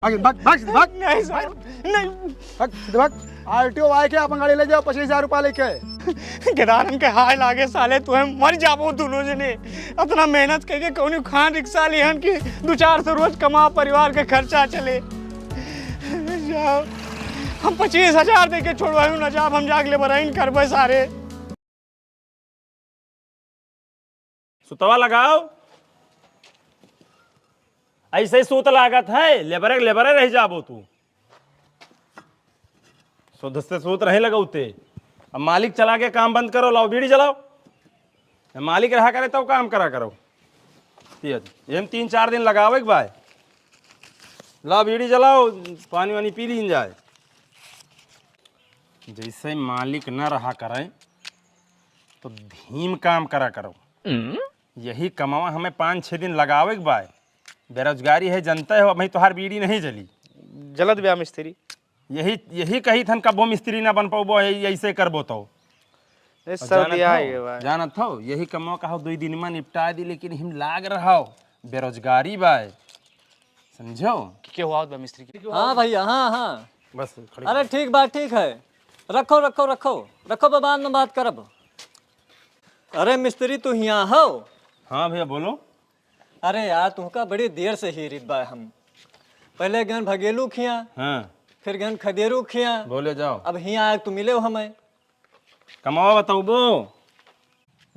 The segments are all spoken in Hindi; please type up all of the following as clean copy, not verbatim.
भाग भाग भाग भाग नहीं सर नहीं। भाग सीधे भाग। RTO आए के अपन गाड़ी ले जाओ 25,000 रुपया लेके। केदारन के हाय लागे साले तू मर जाबो दोनों जने। इतना मेहनत करके कौन खान रिक्शा लिहन की 200-400 रोज कमा परिवार के खर्चा चले। जाओ हम 25,000 दे के छोड़वाऊ ना जाब हम जाके ले बराइन करबे सारे। सुतवा लगाओ ऐसे ही सूत लागत है लेबरे रह जाबो तू शुद्ध से सूत रहे लगौते। अब मालिक चला के काम बंद करो लाओ बीड़ी जलाओ। मालिक रहा करे तो काम करा करो। ये 3-4 दिन लगाओ एक बार लाओ बीड़ी जलाओ पानी वानी पी लीन जाए। जैसे मालिक न रहा करे तो धीम काम करा करो। यही कमावा हमें 5-6 दिन लगाओ एक बार। बेरोजगारी है जनता हो भाई तोहार बीड़ी नहीं जली जलत ब्याह मिस्त्री यही कही थन कबो मिस्त्री ना बन पाबो ऐसे करबो तो जानत हो यही कमावा कहो 2 दिन में निपटा दी लेकिन हम लाग रहा बेरोजगारी बा समझो क्या हुआ बा मिस्त्री की। हाँ भैया हाँ हाँ बस अरे ठीक बात ठीक है रखो रखो रखो रखो बाद में बात करब। अरे मिस्त्री तू यहाँ हो। हाँ भैया बोलो। अरे यार तुमका बड़ी देर से ही रित बा हम पहले गन भगेलू खिया हाँ फिर गन खदेरू खिया बोले जाओ अब यहाँ आए तू मिले हो हमें कमावा बताओ बो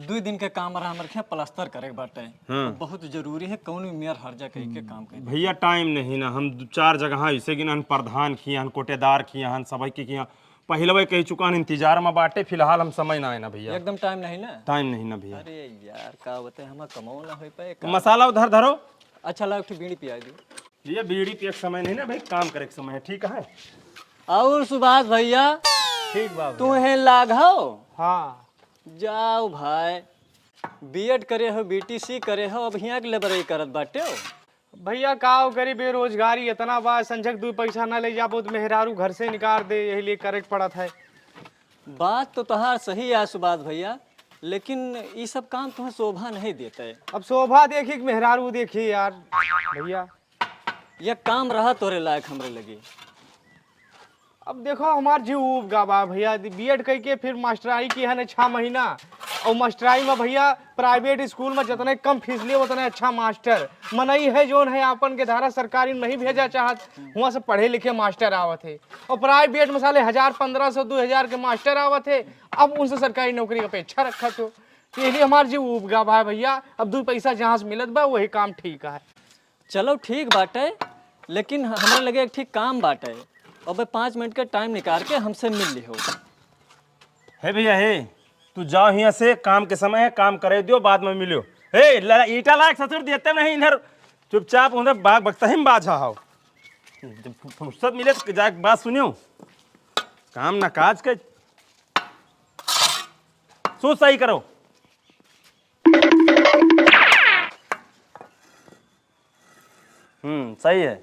2 दिन के काम रहा हमारे यहाँ प्लास्टर करे बाटे हाँ। बहुत जरूरी है कौन भी मेयर हर जगह के काम करे। भैया टाइम नहीं ना हम 4 जगह ऐसे गिन प्रधान किया कोटेदार किया सभी की किया पहले कह चुका इंतजार में बाटे फिलहाल हम समय ना है ना भैया एकदम टाइम नहीं ना टाइम नहीं ना भैया। अरे यार का बता हम कमाओ ना हो पाए मसाला उधर धरो। अच्छा ला एक बीड़ी पिया दो। ये बीड़ी पे एक समय नहीं ना भाई काम करे के समय है ठीक है। और सुभाष भैया ठीक बाबा तू है लाघव हाँ जाओ भाई बीएड करे हो BTC करे हो अब यहाँ के लेबर करत बाटे हो। भैया का करी बेरोजगारी इतना बा संजक 2 पैसा ना ले जाबो तो मेहरारू घर से निकाल दे यही लिए करे पड़ा था। बात तो तहार सही है सुभाष भैया लेकिन ये सब काम तुम्हें शोभा नहीं देता है। अब शोभा देखी कि मेहरारू देखी यार भैया यह काम रहा तोरे लायक हमरे लगे। अब देखो हमार जीव उब गा बा भैया बीएड कह के फिर मास्टराई की है 6 महीना और मास्टराई में भैया प्राइवेट स्कूल में जितने कम फीस लिए उतने अच्छा मास्टर मनई है जोन है अपन के धारा सरकारी नहीं भेजा चाहत वहाँ से पढ़े लिखे मास्टर आवत है और प्राइवेट में साले 1,000-1,500-2,000 के मास्टर आवत है। अब उनसे सरकारी नौकरी की अपेक्षा रखा तो इसलिए हमार जीव उब गा बा भैया। अब 2 पैसा जहाँ से मिलत बा वही काम ठीक है। चलो ठीक बाटे लेकिन हमारे लगे एक ठीक काम बाटे अब 5 मिनट का टाइम निकाल के हमसे मिल लिहो। है भैया है तू जाओ यहाँ से काम के समय है काम करे दियो बाद में मिलियो। हे ईटा लायक ससुर देते नहीं इधर चुपचाप उधर बाग बकता ही बाजा हो फुर्सत मिले तो जाके बात सुनियो काम ना काज के सोच सही करो। सही है।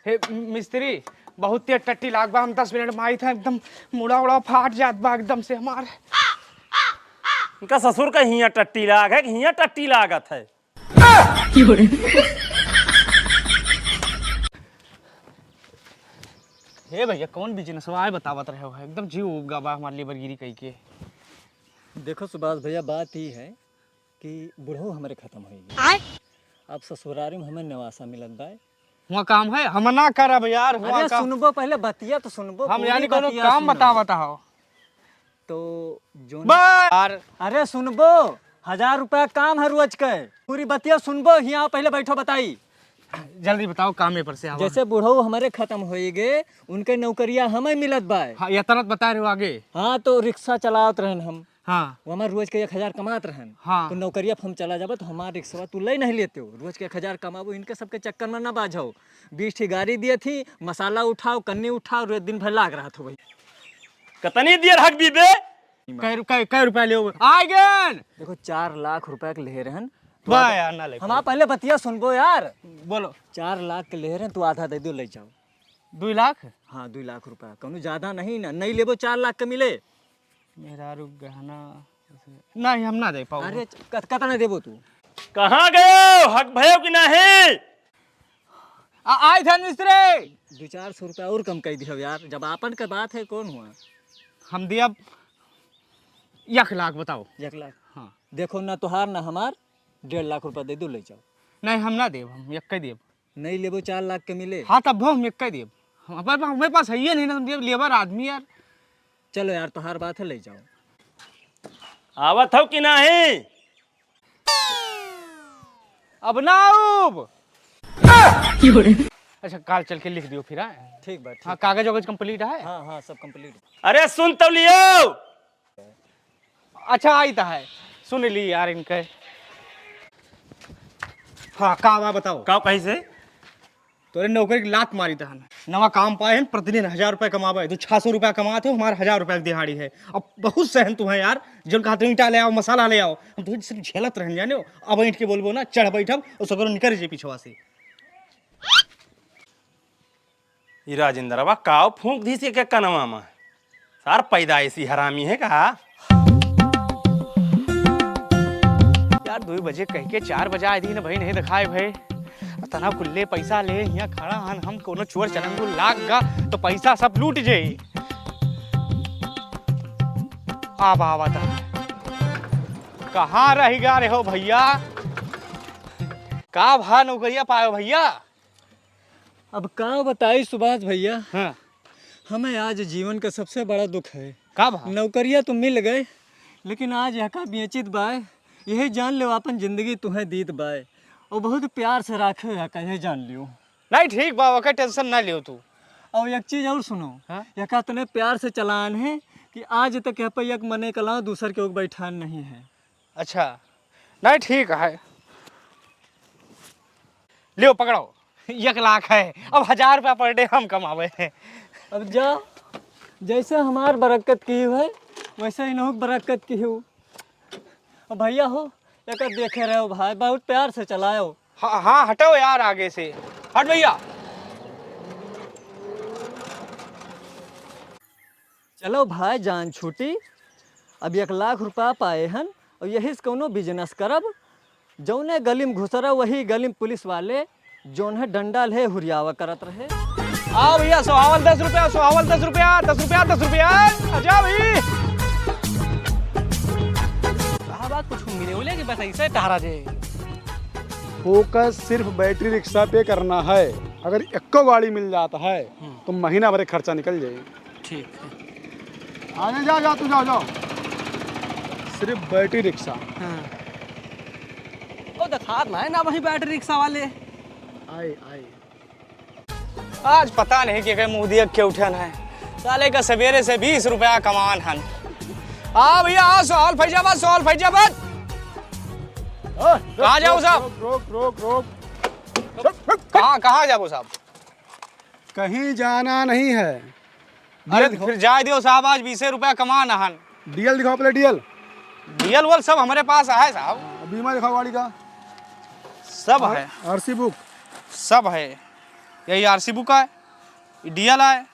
हे मिस्त्री बहुत तेज टट्टी लाग बा हम 10 मिनट में आई था एकदम मुड़ा उड़ा फाट जात बा एकदम से हमारे। इनका ससुर का हिया टट्टी लाग है कि हिया टट्टी लागत है। हे भैया कौन बिजनेस आए बतावत रहे हो एकदम जीव उबगा बा हमारे लेबरगिरी कह के। देखो सुभाष भैया बात ही है कि बुढ़ो हमारे खत्म होगी अब ससुरारी में हमें नवासा मिलत बा। वहाँ काम है हम ना करब यार। अरे सुनबो पहले बतिया तो सुनबो हम यानी कोनो काम बतावत हो तो जो यार। अरे सुनबो 1000 रुपया काम है रोज के पूरी बतिया सुनबो यहाँ पहले बैठो बताई जल्दी बताओ काम पर से। जैसे बुढ़ो हमारे खत्म होएगे उनके नौकरिया हमें मिलत बा। हाँ ये तरत बता रहे हो आगे। हाँ तो रिक्शा चलावत रहन हम हाँ वो हमारे रोज के 1000 कमात रहन। हाँ तो नौकरिया हम चला जाबो तो हमारे रिक्शा तू ले नहीं लेते हो रोज के 1000 कमाबो इनके सबके चक्कर में ना बाझो 20 ठी गाड़ी दिए थी मसाला उठाओ कन्नी उठाओ रोज दिन भर लाग रहा था भाई। कतनी देर हक बीबे कै रुपया ले आगे। देखो 4 लाख रुपया के ले रहन वाह यार ना ले हम पहले बतिया सुनबो यार। बोलो 4 लाख के ले रहन तू आधा दे दो ले जाओ। 2 लाख। हाँ 2 लाख रुपया कहूँ ज्यादा नहीं ना नहीं लेबो 4 लाख के मिले। मेरा रुक गहना नहीं हम ना दे पाओ। अरे कतना देबो तू कहाँ गए हो? हक भयो कि नहीं? आए थे मिस्त्री। 200-400 रुपया और कम कर दियो यार, जब आपन का बात है कौन हुआ। हम दिया 1 लाख बताओ। 1 लाख? हाँ। देखो ना तोहार ना हमार, 1.5 लाख रुपया दे दो ले जाओ। नहीं हम ना देव, हम एक देव। नहीं लेबो 4 लाख के मिले। हाँ तब हम एक देव, हमारे पास है ही नहीं ना, देव लेबर आदमी यार। चलो यार तोहार बात है ले जाओ। आवत हो कि नहीं? अब ना अच्छा काल चल के लिख दियो फिर। ठीक बात। हाँ कागज वागज कंप्लीट है। हाँ हाँ सब कंप्लीट। अरे सुन तो लियो। अच्छा आई तो है, सुन ली यार इनके। हाँ का बा बताओ। का कहीं से? तोरे नौकरी की लात मारी तहन, नवा काम पाए हैं, प्रतिदिन 1000 रुपये कमावे, तू 600 रुपया कमाते हो, हमारे 1000 रुपया की दिहाड़ी है। अब बहुत सहन तू है यार, जो कहते ईंटा ले आओ मसाला ले आओ, हम तो सिर्फ झेलत रह जाने हो। अब ईंट के बोलबो ना चढ़ बैठब और सगरो निकल जे पीछवा से। ई राजेंद्रवा काव फूंक दी से क्या नवा में सार पैदाइशी हरामी है का? यार 2 बजे कह के 4 बजे आए थी ना भाई, नहीं दिखाए भाई। तना कुल्ले पैसा ले यहाँ खड़ा हन, हम कोनो चोर चलंगू लाग गा तो पैसा सब लूट जाए। आवा आवा था कहाँ रह गा रहे हो भैया? का भा नौकरिया पायो भैया? अब का बताई सुभाष भैया, हाँ हमें आज जीवन का सबसे बड़ा दुख है। का भा? नौकरिया तो मिल गए, लेकिन आज यहाँ बेचित बाय, यही जान लो अपन जिंदगी तुम्हें दीत बाय, और बहुत प्यार से राखे है कहे जान लियो। नहीं ठीक बाबा का टेंशन ना लियो तू। और एक चीज और सुनो, हाँ? यहाँ तने प्यार से चलान है कि आज तक यहाँ पर एक मने कला दूसर के बैठान नहीं है। अच्छा नहीं ठीक है, लियो पकड़ो 1 लाख है। अब 1000 रुपया पर डे हम कमावे हैं। अब जा जैसे हमार बरकत की है वैसे इन्हों बरकत की हो। अब भैया हो एक देखे रहे हो भाई, बहुत प्यार से चलाओ। हाँ हाँ हटो यार आगे से, हट भैया। चलो भाई जान छूटी, अब 1 लाख रुपया पाए हन और यही से कोनो बिजनेस करब। जौने गली में घुसरा वही गली में पुलिस वाले जौन है डंडा ले हुरियावा करत रहे। आओ भैया, सोहावल 10 रुपया, सोहावल 10 रुपया, 10 रुपया 10 रुपया। अच्छा भाई बात कुछ मिले बोले कि बस ऐसे टहरा जे। फोकस सिर्फ बैटरी रिक्शा पे करना है। अगर 1 गाड़ी मिल जाता है तो महीना भर खर्चा निकल जाए। ठीक है। आगे जा जा तू, जाओ जाओ। सिर्फ बैटरी रिक्शा। हाँ। ओ दिखात ना है ना वही बैटरी रिक्शा वाले। आए आए। आज पता नहीं कि मुँह दिया के उठन है, साले का सवेरे से 20 रुपया कमान हन। हाँ भैया आओ, सोहल फैजाबाद, सोहल फैजाबाद। कहाँ जाओ साहब? रोक रोक रोक। कहाँ जाओ साहब? कहीं जाना नहीं है। अरे फिर जाए दियो साहब, आज 20 रुपया कमान हन। डीएल दिखाओ पहले, डीएल। डीएल वोल सब हमारे पास है साहब। बीमा दिखाओ गाड़ी का। सब है, आरसी बुक सब है। यही आरसी बुक है, डीएल है।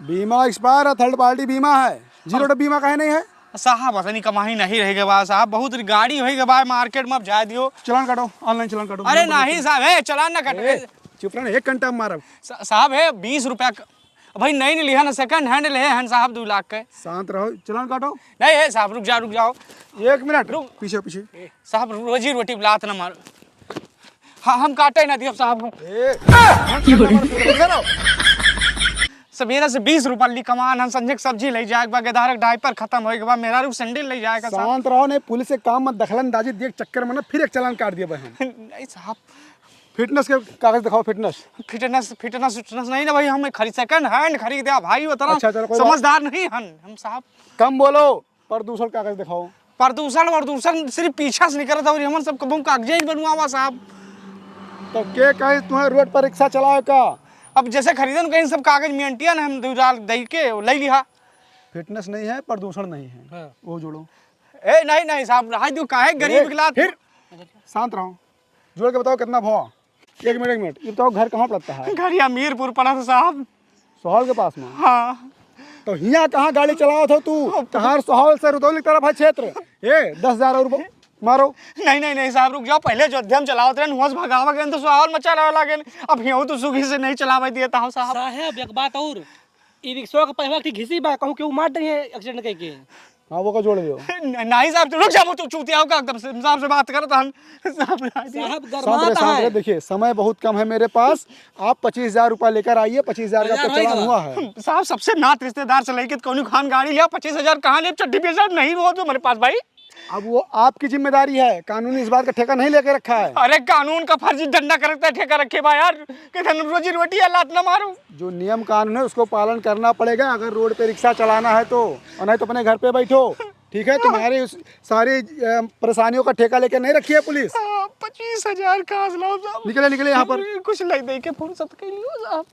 बीमा एक्सपायर है, थर्ड पार्टी बीमा है। जीरो बीमा काहे नहीं है? साहब असनी कमाही नहीं रहेगा बा साहब, बहुत गाड़ी होएगा बा मार्केट में। अब जा दियो, चलान काटो, ऑनलाइन चलान काटो। अरे नहीं साहब है, चलान ना कट। चुप रहना, 1 घंटा में मारब। साहब है 20 रुपया भाई नहीं लिया ना, सेकंड हैंड ले हैं साहब 2 लाख के। शांत रहो, चलान काटो। नहीं है साहब, रुक जाओ 1 मिनट रुक, पीछे पीछे। साहब, रोजी रोटी लात ना मारो। हाँ हम काटे ना दियो साहब। सवेरे से 20 रुपया ली कमान, हम संजय सब्जी ले जाएगा, गदारक डायपर खत्म होएगा बा, मेरा रुक सैंडल ले जाएगा साहब। शांत रहो, नहीं पुलिस के काम मत दखलंदाजी देख चक्कर में ना फिर एक चालान काट दिया बहन। नहीं साहब, फिटनेस के कागज दिखाओ। फिटनेस फिटनेस नहीं ना भाई, हम सेकंड हैंड खरीद भाई, उतना अच्छा, चलो, कोई समझदार नहीं हम साहब। कम बोलो, प्रदूषण कागज दिखाओ। प्रदूषण सिर्फ पीछा से निकलता और हम सब कबू कागजे ही बनवावा साहब। तो के कहे तुम्हें रोड पर रिक्शा चलाओ का? अब जैसे खरीदन कहीं सब कागज मियंटिया ना, हम 2 लाख दे के ले लिया। फिटनेस नहीं है, प्रदूषण नहीं है। हाँ। वो जोड़ो। ए नहीं साहब, रहा दो काहे गरीब के फिर शांत रहो, जोड़ के बताओ कितना भाव। 1 मिनट ये बताओ, घर कहाँ पड़ता है? घर या मीरपुर पड़ा था साहब। सोहल के पास में? हाँ। तो यहाँ कहाँ गाड़ी चलाओ था तू? कहाँ सोहल से रुदौली तरफ है क्षेत्र। 10,000 और मारो। नहीं नहीं नहीं साहब रुक जाओ, पहले जो अध्यम चलावत रहे वहाँ से भगावा गए तो सुहावल मचा रहा लागे, अब यूँ तो सुखी से नहीं चलावे दिए था साहब। साहब एक बात और, ई रिक्शा का पहिवा की घिसी बा, कहूँ केहू मार दही है एक्सीडेंट करके। हाँ वो का जोड़ दियो। नहीं साहब रुक जाओ, तू चूतिया का एकदम साहब से बात करता हम साहब। साहब शांत गरमाता है। देखिए समय बहुत कम है मेरे पास, आप 25,000 रुपया लेकर आइए। 25,000 का आपका चालान हुआ है। साहब सबसे नात रिश्तेदार से लेके कौन खान गाड़ी लिया, 25,000 कहाँ ले चड्डी पे साहब नहीं हो तो मेरे पास भाई। अब वो आपकी जिम्मेदारी है, कानून इस बात का ठेका नहीं लेके रखा है। अरे कानून का फर्जी डंडा करता है, ठेका रखे बा यार, किधर रोजी रोटी है लात ना मारूं। जो नियम कानून है उसको पालन करना पड़ेगा, अगर रोड पे रिक्शा चलाना है तो, और नहीं तो अपने घर पे बैठो। ठीक है, तुम्हारी उस सारी परेशानियों का ठेका लेके नहीं रखी है पुलिस। 25,000 कहाँ से लाऊं साहब? निकले निकले यहाँ पर। कुछ ले दे के फुर्सत कर लियो साहब।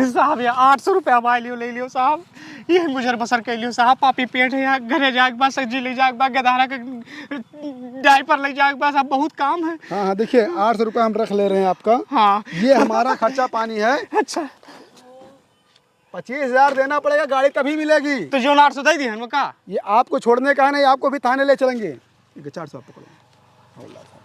साहब ये 800 रुपया मार लियो, ले लियो साहब, ये गुजर बसर कर लियो साहब। पापी पेट है यहाँ, घरे जाके बाद सब्जी ले जाके बाद, गधारा का डायपर ले जाके बाद, साहब बहुत काम है। हाँ हाँ देखिए 800 रुपया हम रख ले रहे हैं आपका। हाँ ये हमारा खर्चा पानी है। अच्छा 25,000 देना पड़ेगा, गाड़ी तभी मिलेगी। तो जो 800 दे दिए का, ये आपको छोड़ने का है, नहीं आपको भी थाने ले चलेंगे। 400 आप पकड़ो।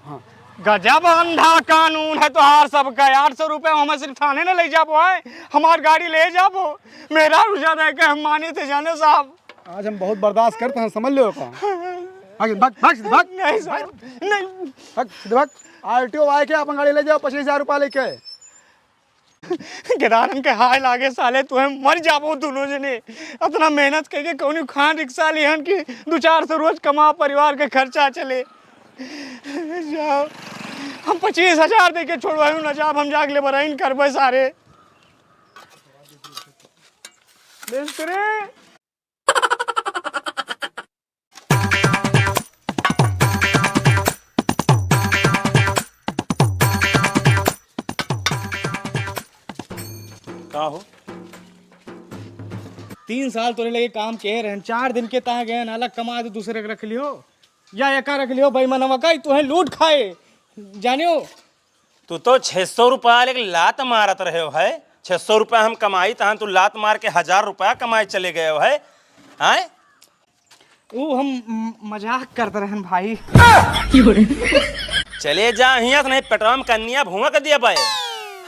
हाँ गजब अंधा कानून है तो हार सबका। 800 रुपये हमें सिर्फ थाने न ले जाबो है, हमार गाड़ी ले जाबो। मेरा रुझान है कि हम माने थे जाने साहब। आज हम बहुत बर्दाश्त करते हैं, समझ लो का। भाग भाग भाग सीधे भाग। नहीं साहब नहीं, भाग सीधे भाग। RTO आए के आप गाड़ी ले जाओ 25,000 रुपया लेके। केदारन के हाय लागे साले, तुम्हें मर जाबो दोनों जने। अपना मेहनत करके कौन खान रिक्शा लिहन की 2-400 रोज कमा, परिवार के खर्चा चले। जाओ हम 25,000 दे के छोड़वायू न जाब, हम जाके ले बराइन करबे सारे मिस्त्री। का हो 3 साल तोरे लगे काम के रहन, 4 दिन के तहाँ गए अलग कमा दे, दूसरे के रख लियो या एका रख लियो बेईमानवा का, तुहे लूट खाए जानियो। तू तो 600 रुपया लेके लात मारत रहे हो है। 600 रुपया हम कमाई तहन तू लात मार के 1000 रुपया कमाई चले गए हो है। हैं वो हम मजाक करते रहन भाई। चले जा हिया से नहीं पेट्रोल में कन्या भूआ कर दिया बाय।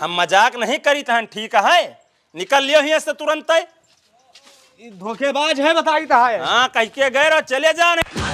हम मजाक नहीं करी तहन, ठीक है निकल लियो हिया से तुरंत। धोखेबाज है बताई था। हाँ कह के गए रहो, चले जा नहीं।